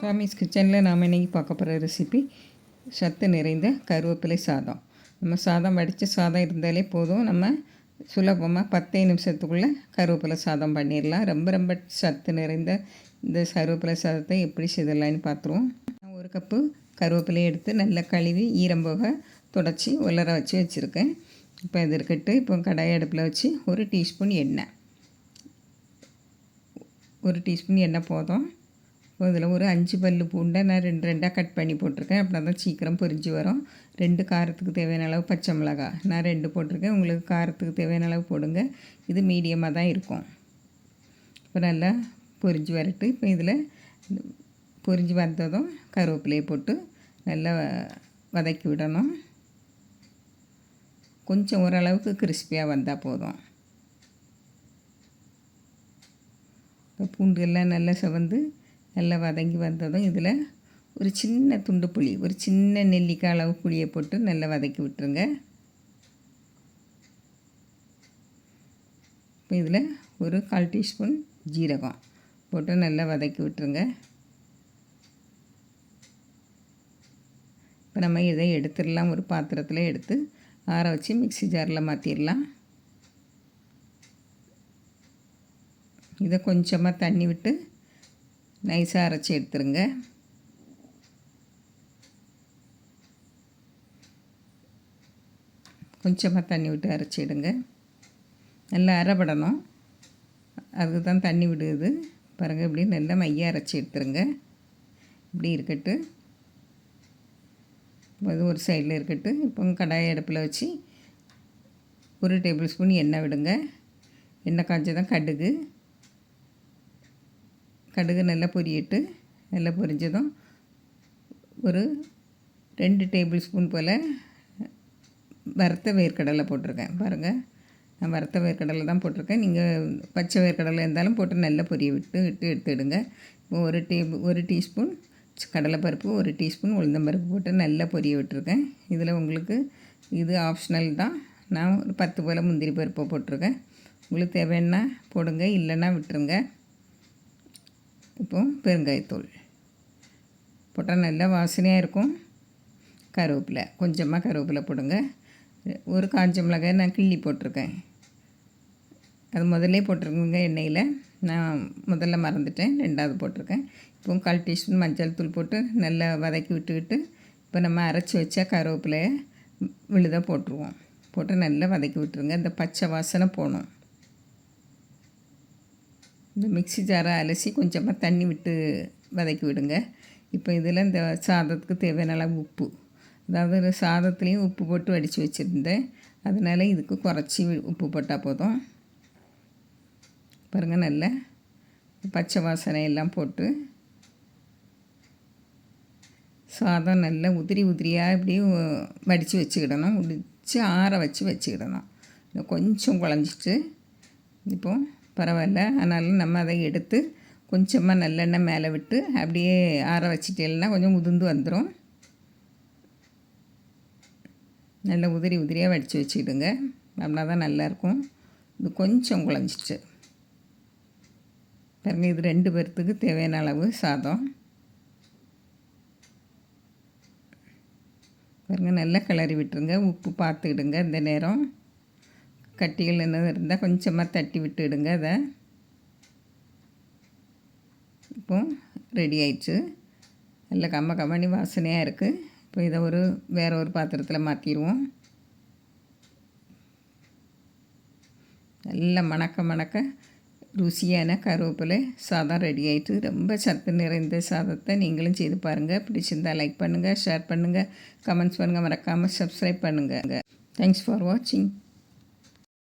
காமிஸ் கிச்சனில் நாம் இன்றைக்கி பார்க்க போகிற ரெசிபி சத்து நிறைந்த கருவேப்பிலை சாதம். நம்ம சாதம் வடித்த சாதம் இருந்தாலே போதும், நம்ம சுலபமாக 10 நிமிஷத்துக்குள்ளே கருவேப்பிலை சாதம் பண்ணிடலாம். ரொம்ப ரொம்ப சத்து நிறைந்த இந்த கருவேப்பிலை சாதத்தை எப்படி செய்தலான்னு பார்த்துருவோம். நான் 1 கப்பு கருவேப்பிலையை எடுத்து நல்லா கழுவி ஈரம் போக தொடச்சி உலர வச்சு வச்சுருக்கேன். இப்போ இது இருக்கட்டு. இப்போ கடாய் அடுப்பில் வச்சு 1 டீஸ்பூன் எண்ணெய், 1 டீஸ்பூன் எண்ணெய் போதும். இதில் ஒரு 5 பல்லு பூண்டை நான் 2 கட் பண்ணி போட்டிருக்கேன். அப்படின்னா தான் சீக்கிரம் பொரிஞ்சு வரும். 2 காரத்துக்கு தேவையான அளவு பச்சை மிளகாய் நான் 2 போட்டிருக்கேன். உங்களுக்கு காரத்துக்கு தேவையான அளவு போடுங்க. இது மீடியமாக தான் இருக்கும். இப்போ நல்லா பொரிஞ்சு வரட்டு. இப்போ இதில் பொரிஞ்சு வந்ததும் கருவேப்பிலையை போட்டு நல்லா வதக்கி விடணும். கொஞ்சம் ஓரளவுக்கு கிறிஸ்பியாக வந்தால் போதும். இப்போ பூண்டுகள்லாம் நல்லா செவந்து நல்லா வதங்கி வந்ததும் இதில் ஒரு சின்ன துண்டு புளி, ஒரு சின்ன நெல்லிக்காய் அளவு புளியை போட்டு நல்லா வதக்கி விட்டுருங்க. இப்போ இதில் ஒரு 1/4 டீஸ்பூன் ஜீரகம் போட்டு நல்லா வதக்கி விட்டுருங்க. இப்போ நம்ம இதை எடுத்துடலாம். ஒரு பாத்திரத்தில் எடுத்து ஆற வச்சு மிக்ஸி ஜாரில் மாற்றிடலாம். இதை கொஞ்சமாக தண்ணி விட்டு நைஸாக அரைச்சி எடுத்துருங்க. கொஞ்சமாக தண்ணி விட்டு அரைச்சிடுங்க. நல்லா அரைப்படணும், அதுக்கு தான் தண்ணி விடுது. பாருங்கள், இப்படி நல்லா மையாக அரைச்சி எடுத்துருங்க. இப்படி இருக்கட்டு. அது ஒரு சைடில் இருக்கட்டு. இப்போ கடாயை அடுப்பில் வச்சு 1 டேபிள் ஸ்பூன் எண்ணெய் விடுங்க. எண்ணெய் காய்ச்சதான் கடுகு நல்லா பொரியட்டு. நல்லா பொரிஞ்சதும் ஒரு 2 டேபிள் ஸ்பூன் போல் வறுத்த வேர்க்கடலை போட்டிருக்கேன். பாருங்கள், நான் வறுத்த வேர்க்கடலை தான் போட்டிருக்கேன். நீங்கள் பச்சை வேர்க்கடலை இருந்தாலும் போட்டு நல்லா பொரிய விட்டு எடுத்துடுங்க. இப்போ 1 டீஸ்பூன் கடலைப்பருப்பு, 1 டீஸ்பூன் உளுந்தம்பருப்பு போட்டு நல்லா பொரிய விட்டுருக்கேன். இதில் உங்களுக்கு இது ஆப்ஷனல் தான். நான் ஒரு 10 போல் முந்திரி பருப்பை போட்டிருக்கேன். உங்களுக்கு தேவைன்னா போடுங்க, இல்லைன்னா விட்டுருங்க. இப்போது பெருங்காயத்தூள் போட்டால் நல்லா வாசனையாக இருக்கும். கருவேப்பிலை, கொஞ்சமாக கருவேப்பிலை போடுங்க. ஒரு காஞ்ச மிளகாய் நான் கிள்ளி போட்டிருக்கேன். அது முதல்லே போட்டிருக்கேங்க எண்ணெயில். நான் முதல்ல மறந்துட்டேன், 2வது போட்டிருக்கேன். இப்போ 1/4 டீஸ்பூன் மஞ்சள் தூள் போட்டு நல்லா வதக்கி விட்டுக்கிட்டு இப்போ நம்ம அரைச்சி வச்ச கருவேப்பிலையை விழுதாக போட்டுருவோம். போட்டு நல்லா வதக்கி விட்டுருங்க. இந்த பச்சை வாசனை போகணும். இந்த மிக்ஸி ஜாரை அலசி கொஞ்சமாக தண்ணி விட்டு வதக்கி விடுங்க. இப்போ இதில் இந்த சாதத்துக்கு தேவையான அளவு உப்பு, அதாவது சாதத்துலேயும் உப்பு போட்டு வடித்து வச்சுருந்தேன், அதனால் இதுக்கு குறைச்சி உப்பு போட்டால் போதும். பாருங்கள், நல்லா பச்சை வாசனை எல்லாம் போட்டு சாதம் நல்லா உதிரியாக இப்படி வடித்து வச்சுக்கிடணும். உடித்து ஆற வச்சுக்கிடணும். கொஞ்சம் குழஞ்சிட்டு இப்போது பரவாயில்ல. ஆனாலும் நம்ம அதை எடுத்து கொஞ்சமாக நல்லெண்ணெய் மேலே விட்டு அப்படியே ஆற வச்சிட்டேன்னா கொஞ்சம் உதிர்ந்து வந்துடும். நல்லா உதிரியாக வடித்து வச்சுக்கிடுங்க. அப்படின்னா தான் நல்லாயிருக்கும். இது கொஞ்சம் குழஞ்சிச்சு பாருங்கள். இது 2 பேர்த்துக்கு தேவையான அளவு சாதம். பாருங்கள், நல்லா கிளறி விட்டுருங்க. உப்பு பார்த்துக்கிடுங்க. இந்த நேரம் கட்டிகள் என்ன இருந்தால் கொஞ்சமாக தட்டி விட்டுடுங்க. அதை இப்போ ரெடி ஆயிடுச்சு. நல்ல கம்மனி வாசனையாக இருக்குது. இப்போ இதை வேறு ஒரு பாத்திரத்தில் மாற்றிடுவோம். நல்ல மணக்க ருசியான கருவேப்பிலை சாதம் ரெடி ஆகிட்டு. ரொம்ப சத்து நிறைந்த சாதத்தை நீங்களும் செய்து பாருங்கள். பிடிச்சிருந்தால் லைக் பண்ணுங்கள், ஷேர் பண்ணுங்கள், கமெண்ட்ஸ் பண்ணுங்கள், மறக்காமல் சப்ஸ்கிரைப் பண்ணுங்கள். தேங்க்ஸ் ஃபார் வாட்சிங்.